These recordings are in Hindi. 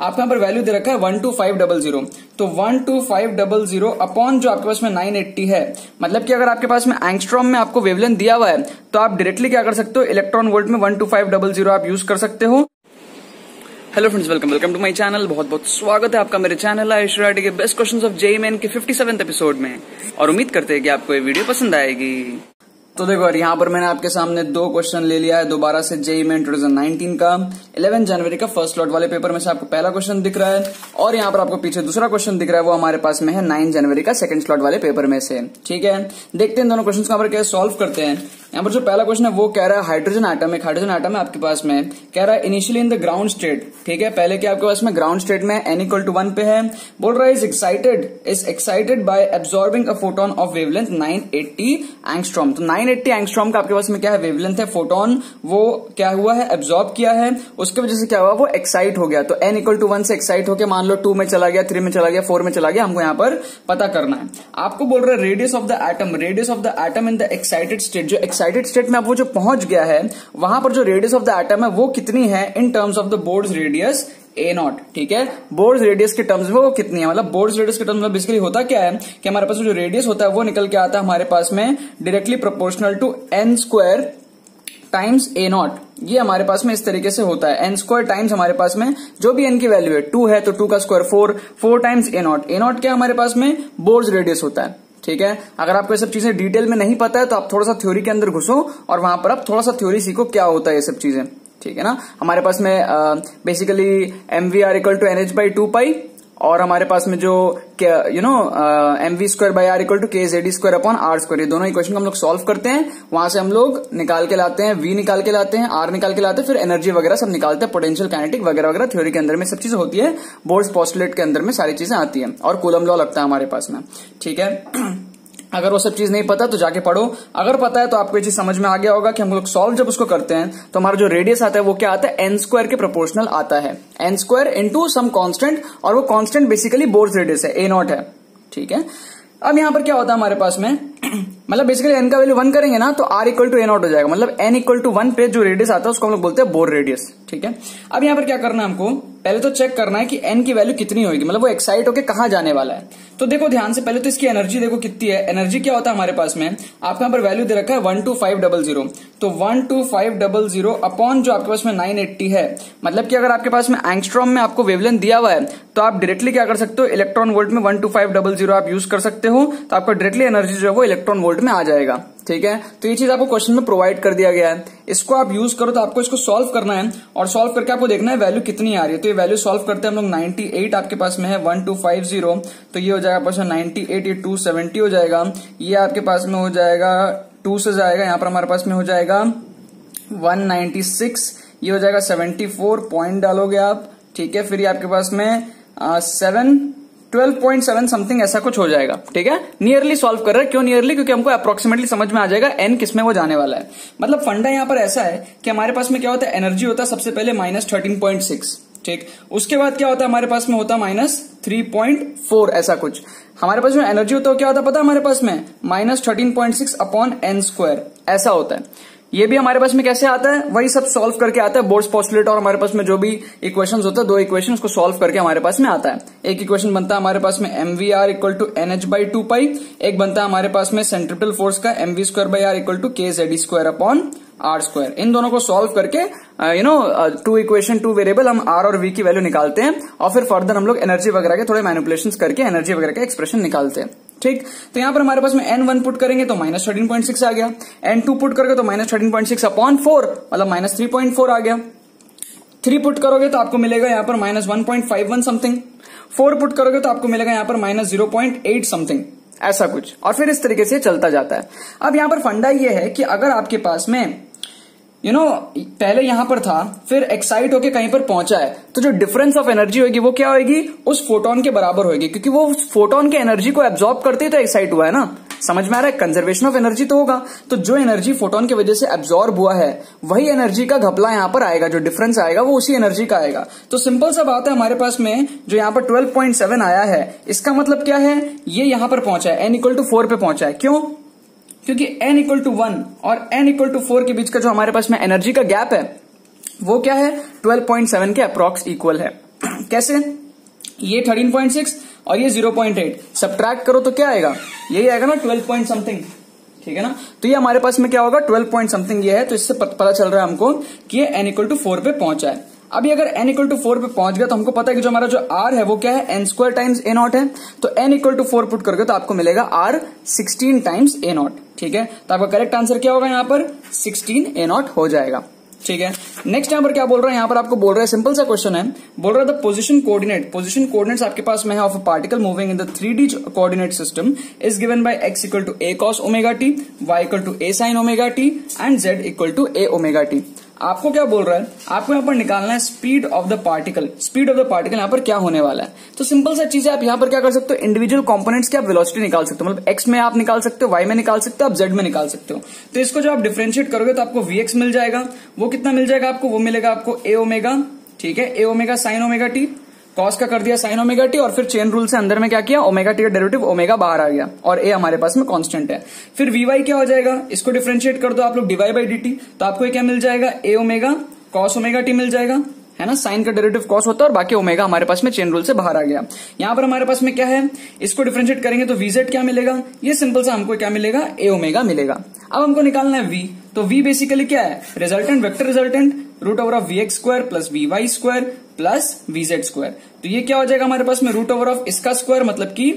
आपका यहाँ पर वैल्यू दे रखा है 12500, तो 12500 अपॉन जो आपके पास में 980 है, मतलब कि अगर आपके पास में एंगस्ट्रॉम में आपको वेवलेंथ दिया हुआ है तो आप डायरेक्टली क्या कर सकते हो, इलेक्ट्रॉन वोल्ट में 12500 आप यूज कर सकते हो। Hello friends, welcome to my channel. बहुत बहुत स्वागत है आपका मेरे चैनल आयुष के best questions of JEE Main के 57th एपिसोड में, और उम्मीद करते हैं कि आपको ये वीडियो पसंद आएगी। तो देखो यार, यहाँ पर मैंने आपके सामने 2 क्वेश्चन ले लिया है दोबारा से जेईई मेन 2019 का 11 जनवरी का फर्स्ट लॉट वाले पेपर में से आपको पहला क्वेश्चन दिख रहा है, और यहाँ पर आपको पीछे दूसरा क्वेश्चन दिख रहा है, वो हमारे पास में है 9 जनवरी का सेकंड स्लॉट वाले पेपर में से। ठीक है, देखते हैं दोनों क्वेश्चन यहाँ पर कैसे सॉल्व करते हैं। यहाँ पर जो पहला क्वेश्चन है वो कह रहा है हाइड्रोजन आटम, एक हाइड्रोजन आटम है आपके पास में, कह रहा है initially in the ground state. ठीक है, पहले क्या आपके पास में ग्राउंड स्टेट में n = 1 पे है, बोल रहा है is excited by absorbing a photon of wavelength 980 angstrom. तो 980 एंगस्ट्रॉम का आपके पास में क्या है, वेवलेंथ है, फोटोन वो क्या हुआ है, एब्सॉर्ब किया है, उसके वजह से क्या हुआ, वो एक्साइट हो गया। तो n = 1 से एक्साइट होकर मान लो 2 में चला गया, 3 में चला गया, 4 में चला गया, हमको यहाँ पर पता करना है। आपको बोल रहा है radius of the atom in the excited state, जो एक्साइटेड स्टेट में आप वो जो पहुंच गया है वहां पर जो रेडियस ऑफ द एटम है वो कितनी है in terms of the boards radius A0। ठीक है, बोर्ड्स रेडियस के टर्म्स में वो कितनी है, मतलब बोर्ड्स रेडियस के टर्म्स में बेसिकली होता क्या है कि हमारे पास जो रेडियस होता है वो निकल के आता है हमारे पास में directly proportional to n² times A0। ये हमारे पास में इस तरीके से होता है, n² टाइम्स हमारे पास में जो भी n की वैल्यू है 2 है तो 2 का स्क्वायर 4 टाइम्स A0 क्या हमारे पास में बोर्ड्स रेडियस होता है। ठीक है, अगर आपको ये सब चीजें डिटेल में नहीं पता है तो आप थोड़ा सा थ्योरी के अंदर घुसो और वहां पर आप थोड़ा सा थ्योरी सीखो क्या होता है ये सब चीजें। ठीक है ना, हमारे पास में बेसिकली mvr = nh/2π, और हमारे पास में जो mv²/r = kZd²/r²। ये दोनों इक्वेशन को हम लोग सॉल्व करते हैं, वहां से हम लोग निकाल के लाते हैं, v निकाल के लाते हैं, r निकाल के लाते हैं, फिर एनर्जी वगैरह सब निकालते हैं, पोटेंशियल काइनेटिक वगैरह वगैरह थ्योरी के अंदर में सब चीजें होती है, बोर्ड्स पोस्टुलेट के अंदर में सारी चीजें आती है, और कूलम लॉ लगता है हमारे पास में। ठीक है, अगर वो सब चीज नहीं पता तो जाके पढ़ो, अगर पता है तो आपको ये चीज समझ में आ गया होगा कि हम लोग सॉल्व जब उसको करते हैं तो हमारा जो रेडियस आता है वो क्या आता है, n² के प्रोपोर्शनल आता है, n² इंटू सम कांस्टेंट, और वो कांस्टेंट बेसिकली बोर्ड्स रेडियस है, A0 है। ठीक है, अब यहां पर क्या होता है हमारे पास में मतलब बेसिकली n का वैल्यू 1 करेंगे ना तो r = A0 हो जाएगा, मतलब n = 1 पे जो रेडियस आता है उसको हम लोग बोलते हैं बोर्ड रेडियस। ठीक है, अब यहां पर क्या करना है हमको, पहले तो चेक करना है कि n की वैल्यू कितनी होगी, मतलब वो एक्साइट होके कहां जाने वाला है। तो देखो ध्यान से, पहले तो इसकी एनर्जी देखो कितनी है। एनर्जी क्या होता है हमारे पास में, आपके यहाँ पर वैल्यू दे रखा है 12500, तो 12500 अपॉन जो आपके पास में 980 है, मतलब कि अगर आपके पास में एंगस्ट्रॉम में आपको वेवलेंथ दिया हुआ है तो आप डायरेक्टली क्या कर सकते हो, इलेक्ट्रॉन वोल्ट में 12500 आप यूज कर सकते हो, तो आपका डायरेक्टली एनर्जी जो है वो इलेक्ट्रॉन वोल्ट में आ जाएगा। ठीक है, तो ये चीज आपको क्वेश्चन में प्रोवाइड कर दिया गया है, इसको आप यूज करो। तो आपको इसको सॉल्व करना है, और सॉल्व करके आपको देखना है वैल्यू कितनी आ रही है। तो ये वैल्यू सॉल्व करते हैं हम लोग, 98 आपके पास में है, 1250, तो ये हो जाएगा आपके पास में 98, ये 270 हो जाएगा, ये आपके पास में हो जाएगा 2 से जाएगा, यहाँ पर हमारे पास में हो जाएगा 196, ये हो जाएगा 74 पॉइंट डालोगे आप। ठीक है, फिर ये आपके पास में 12.7 समथिंग ऐसा कुछ हो जाएगा। ठीक है, नियरली सॉल्व कर रहे हैं, क्यों नियरली, क्योंकि हमको अप्रोक्सीमेटली समझ में आ जाएगा n किसमें वो जाने वाला है। मतलब फंडा यहाँ पर ऐसा है कि हमारे पास में क्या होता है, एनर्जी होता है सबसे पहले -13.6। ठीक, उसके बाद क्या होता है हमारे पास में होता है -3.4 ऐसा कुछ। हमारे पास में एनर्जी होता है क्या होता है पता है हमारे पास में, -13.6 अपॉन n² ऐसा होता है। ये भी हमारे पास में कैसे आता है, वही सब सॉल्व करके आता है, बोर्ड्स पोस्टुलेट और हमारे पास में जो भी इक्वेशंस होता है, 2 इक्वेशंस को सॉल्व करके हमारे पास में आता है। एक इक्वेशन बनता है हमारे पास में mvr = nh/2π, एक बनता है हमारे पास में सेंट्रिपेटल फोर्स का mv²/r = kZd²/r²। इन दोनों को सॉल्व करके 2 इक्वेशन 2 वेरिएबल हम r और v की वैल्यू निकालते हैं, और फिर फर्दर हम लोग एनर्जी वगैरह के थोड़े मैनिपुलेशंस करके एनर्जी वगैरह का एक्सप्रेशन निकालते हैं। ठीक, तो यहां पर हमारे पास में n1 पुट करेंगे तो -13.6 आ गया, n2 पुट करोगे तो -13.6 अपॉन 4 मतलब -3.4 आ गया, 3 पुट करोगे तो आपको मिलेगा यहाँ पर -1.51 समथिंग, 4 पुट करोगे तो आपको मिलेगा यहाँ पर -0.8 समथिंग ऐसा कुछ, और फिर इस तरीके से चलता जाता है। अब यहाँ पर फंडा ये है कि अगर आपके पास में पहले यहां पर था, फिर एक्साइट होके कहीं पर पहुंचा है, तो जो डिफरेंस ऑफ एनर्जी होगी वो क्या होगी, उस फोटोन के बराबर होगी, क्योंकि वो फोटोन के एनर्जी को एब्जॉर्ब करते ही तो एक्साइट हुआ है ना। समझ में आ रहा है, कंजर्वेशन ऑफ एनर्जी तो होगा, तो जो एनर्जी फोटोन की वजह से एब्जॉर्ब हुआ है वही एनर्जी का घपला यहां पर आएगा, जो डिफरेंस आएगा वो उसी एनर्जी का आएगा। तो सिंपल सा बात है, हमारे पास में जो यहां पर 12.7 आया है, इसका मतलब क्या है, ये यहां पर पहुंचा है, n = 4 पे पहुंचा है। क्यों? क्योंकि n = 1 और n = 4 के बीच का जो हमारे पास में एनर्जी का गैप है वो क्या है, 12.7 के अप्रॉक्स इक्वल है। कैसे? ये 13.6 और ये 0.8 सब्ट्रैक्ट करो तो क्या आएगा? यही आएगा ना 12 पॉइंट समथिंग, ठीक है ना। तो ये हमारे पास में क्या होगा 12 पॉइंट समथिंग ये है, तो इससे पता चल रहा है हमको कि ये n = 4 पे पहुंचा है। अभी अगर n = 4 पे पहुंच गया तो हमको पता है कि जो हमारा जो r है वो क्या है, n² टाइम्स a0 है। तो n = 4 पुट करके तो आपको मिलेगा r 16 टाइम्स a0, ठीक है। तो आपका करेक्ट आंसर क्या होगा यहाँ पर 16 a0 हो जाएगा, ठीक है। नेक्स्ट यहाँ पर क्या बोल रहा है, यहाँ पर आपको बोल रहा है सिंपल सा क्वेश्चन है, बोल रहा है द पोजीशन कोऑर्डिनेट्स आपके पास में है of a particle moving in the 3D coordinate system is given by x = a cos ωt, y = a sin ωt and z = a ωt। आपको क्या बोल रहा है, आपको यहाँ पर निकालना है speed of the particle. Speed of the particle यहाँ पर क्या होने वाला है, तो सिंपल सा चीज है, आप यहाँ पर क्या कर सकते हो, इंडिविजुअल कंपोनेंट्स की आप वेलोसिटी निकाल सकते हो, मतलब x में आप निकाल सकते हो, y में निकाल सकते हो, आप z में निकाल सकते हो। तो इसको जो आप डिफरेंशिएट करोगे तो आपको vx मिल जाएगा, वो कितना मिल जाएगा आपको, वो मिलेगा आपको a ओमेगा, ठीक है, a omega sin ωt, cos का कर दिया sin ωt और फिर चेन रूल से अंदर में क्या किया, ωt का डेरिवेटिव ओमेगा बाहर आ गया और a हमारे पास में कांस्टेंट है। फिर vy क्या हो जाएगा, इसको डिफरेंशिएट कर दो आप लोग dy/dt, तो आपको क्या मिल जाएगा, a ओमेगा cos ωt मिल जाएगा, है ना, साइन का डेरिवेटिव कॉस होता है और बाकी ओमेगा हमारे पास में चेन रूल से बाहर आ गया। यहाँ पर हमारे पास में क्या है, इसको डिफरेंशिएट करेंगे तो vz क्या मिलेगा, ये सिंपल सा हमको क्या मिलेगा, a ओमेगा मिलेगा। अब हमको निकालना है v, तो v बेसिकली क्या है, resultant, vector resultant √vx² plus vy² plus vz²। तो ये क्या हो जाएगा हमारे पास में √ इसका स्क्वायर, मतलब कि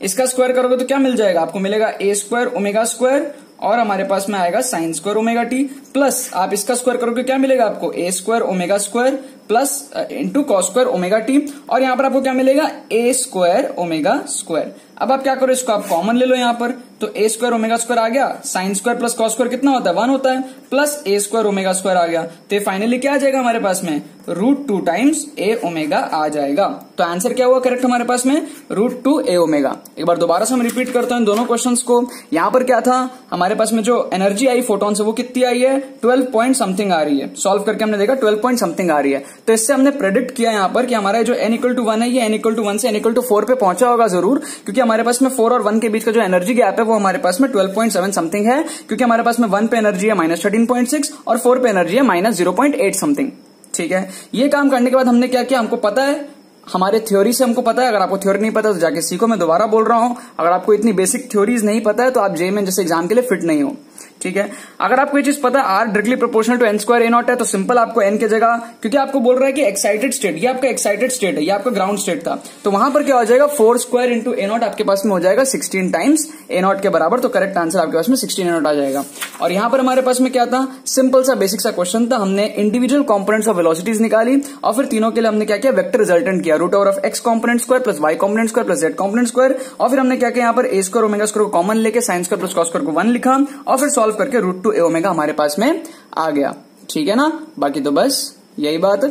इसका स्क्वायर करोगे तो क्या मिल जाएगा, आपको मिलेगा a² ω² और हमारे पास में आएगा sin² ωt प्लस आप इसका स्क्वायर करोगे क्या मिलेगा आपको, a² ω² plus into cos² ωt और यहाँ पर आपको क्या मिलेगा, a² ω²। अब आप क्या करो, इसको आप कॉमन ले लो यहाँ पर, तो a² ω² आ गया, sin² प्लस cos² कितना होता है, 1 होता है, प्लस a² ω² आ गया, तो फाइनली क्या आ जाएगा हमारे पास में, √2 टाइम्स a ओमेगा आ जाएगा। तो आंसर क्या हुआ करेक्ट हमारे पास में, √2 a ओमेगा। एक बार दोबारा से हम रिपीट करते हैं दोनों क्वेश्चंस को। यहाँ पर क्या था, हमारे पास में जो एनर्जी आई फोटोन से वो कितनी आई है, 12 पॉइंट समथिंग आ रही है। सॉल्व करके हमने देखा 12 पॉइंट समथिंग आ रही है, तो इससे हमने प्रेडिक्ट किया यहाँ पर कि हमारा जो n = 1 है ये n = 1 से n = 4 पे पहुंचा होगा जरूर, क्योंकि हमारे पास में 4 और 1 के बीच का जो एनर्जी गैप है वो हमारे पास में 12.7 समथिंग है, क्योंकि हमारे पास में 1 पे एनर्जी है -13.6 और 4 पे एनर्जी है -0.8 समथिंग, ठीक है। ये काम करने के बाद हमने क्या किया, हमको पता है, हमारे थ्योरी से हमको पता है, अगर आपको थ्योरी नहीं पता तो जाके सीखो, मैं दोबारा बोल रहा हूं, अगर आपको इतनी बेसिक थ्योरीज नहीं पता है तो आप जेईई में जैसे एग्जाम के लिए फिट नहीं हो, ठीक है। अगर आपको ये चीज पता है r directly proportional to n² a0 है, तो सिंपल आपको n की जगह, क्योंकि आपको बोल रहा है कि एक्साइटेड स्टेट, ये आपका एक्साइटेड स्टेट है, ये आपका ग्राउंड स्टेट था, तो वहां पर क्या हो जाएगा 4² इंटू a0 आपके पास में हो जाएगा 16 टाइम्स a0 के बराबर, तो करेक्ट आंसर आपके पास में 16 a0 आ जाएगा। और यहां पर हमारे पास में क्या था, सिंपल सा बेसिक सा क्वेश्चन था, हमने इंडिविजुअल कॉम्पोनेंट्स ऑफ वेलोसिटीज निकाली और फिर तीनों के लिए हमने क्या किया, वेक्टर रिजल्टेंट किया, √x component square plus y component square plus z component square, और फिर हमने क्या किया, यहाँ पर a² ω² को कॉमन लेके sin² प्लस cos² को 1 लिखा और फिर सॉल्व करके √2 a ओमेगा हमारे पास में आ गया, ठीक है ना। बाकी तो बस यही बात है।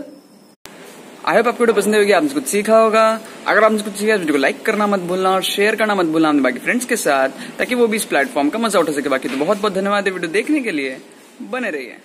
आई होप आपको वीडियो पसंद होगी, आपने कुछ सीखा होगा। अगर आपने कुछ सीखा वीडियो को लाइक करना मत भूलना और शेयर करना मत भूलना अपने बाकी फ्रेंड्स के साथ, ताकि वो भी इस प्लेटफॉर्म का मजा उठा सके। बाकी तो बहुत बहुत धन्यवाद वीडियो देखने के लिए, बने रहिए।